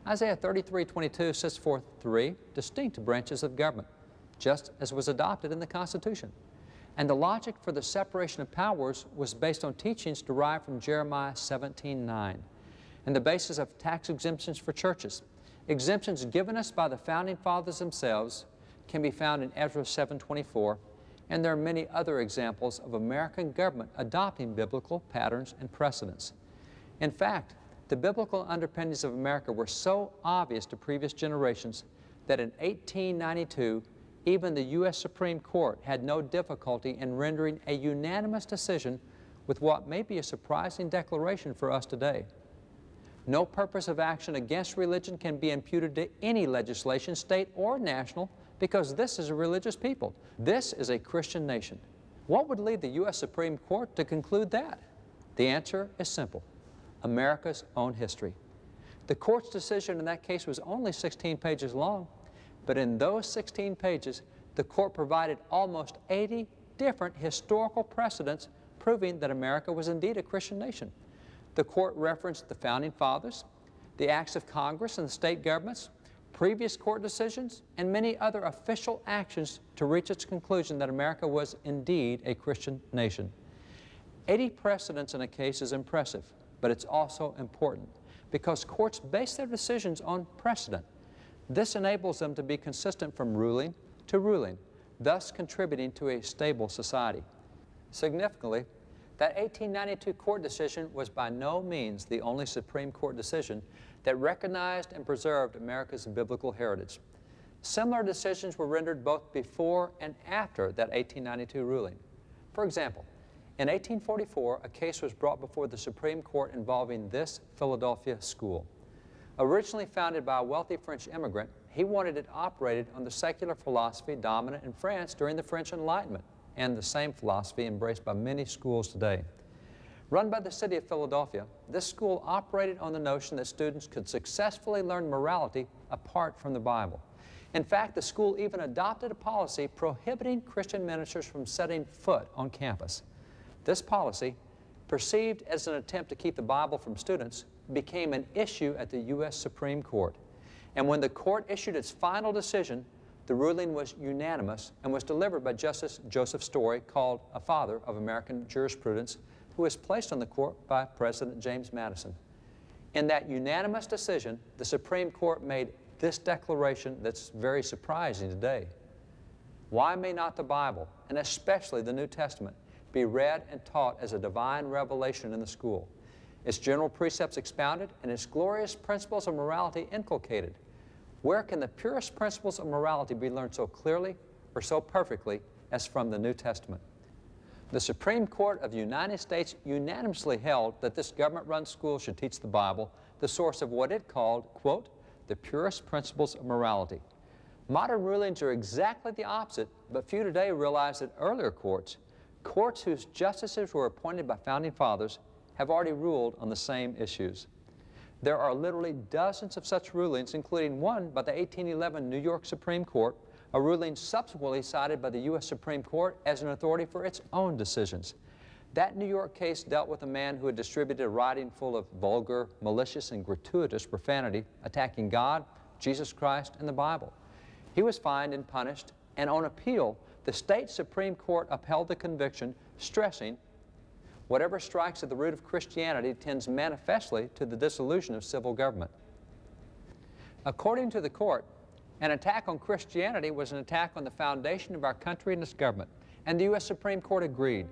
Isaiah 33:22 sets forth three distinct branches of government, just as was adopted in the Constitution. And the logic for the separation of powers was based on teachings derived from Jeremiah 17:9, and the basis of tax exemptions for churches. Exemptions given us by the Founding Fathers themselves can be found in Ezra 7:24, and there are many other examples of American government adopting biblical patterns and precedents. In fact, the biblical underpinnings of America were so obvious to previous generations that in 1892, even the U.S. Supreme Court had no difficulty in rendering a unanimous decision with what may be a surprising declaration for us today. No purpose of action against religion can be imputed to any legislation, state or national, because this is a religious people. This is a Christian nation. What would lead the U.S. Supreme Court to conclude that? The answer is simple: America's own history. The court's decision in that case was only 16 pages long, but in those 16 pages, the court provided almost 80 different historical precedents proving that America was indeed a Christian nation. The court referenced the Founding Fathers, the acts of Congress and the state governments, previous court decisions, and many other official actions to reach its conclusion that America was indeed a Christian nation. 80 precedents in a case is impressive, but it's also important because courts base their decisions on precedent. This enables them to be consistent from ruling to ruling, thus contributing to a stable society. Significantly, that 1892 court decision was by no means the only Supreme Court decision that recognized and preserved America's biblical heritage. Similar decisions were rendered both before and after that 1892 ruling. For example, in 1844, a case was brought before the Supreme Court involving this Philadelphia school. Originally founded by a wealthy French immigrant, he wanted it operated on the secular philosophy dominant in France during the French Enlightenment, and the same philosophy embraced by many schools today. Run by the city of Philadelphia, this school operated on the notion that students could successfully learn morality apart from the Bible. In fact, the school even adopted a policy prohibiting Christian ministers from setting foot on campus. This policy, perceived as an attempt to keep the Bible from students, became an issue at the U.S. Supreme Court. And when the court issued its final decision, the ruling was unanimous and was delivered by Justice Joseph Story, called a father of American jurisprudence, who was placed on the court by President James Madison. In that unanimous decision, the Supreme Court made this declaration that's very surprising today. Why may not the Bible, and especially the New Testament, be read and taught as a divine revelation in the school, its general precepts expounded, and its glorious principles of morality inculcated? Where can the purest principles of morality be learned so clearly or so perfectly as from the New Testament? The Supreme Court of the United States unanimously held that this government-run school should teach the Bible, the source of what it called, quote, the purest principles of morality. Modern rulings are exactly the opposite, but few today realize that earlier courts whose justices were appointed by Founding Fathers, have already ruled on the same issues. There are literally dozens of such rulings, including one by the 1811 New York Supreme Court, a ruling subsequently cited by the U.S. Supreme Court as an authority for its own decisions. That New York case dealt with a man who had distributed a writing full of vulgar, malicious, and gratuitous profanity, attacking God, Jesus Christ, and the Bible. He was fined and punished, and on appeal, the state Supreme Court upheld the conviction, stressing, whatever strikes at the root of Christianity tends manifestly to the dissolution of civil government. According to the court, an attack on Christianity was an attack on the foundation of our country and its government, and the U.S. Supreme Court agreed.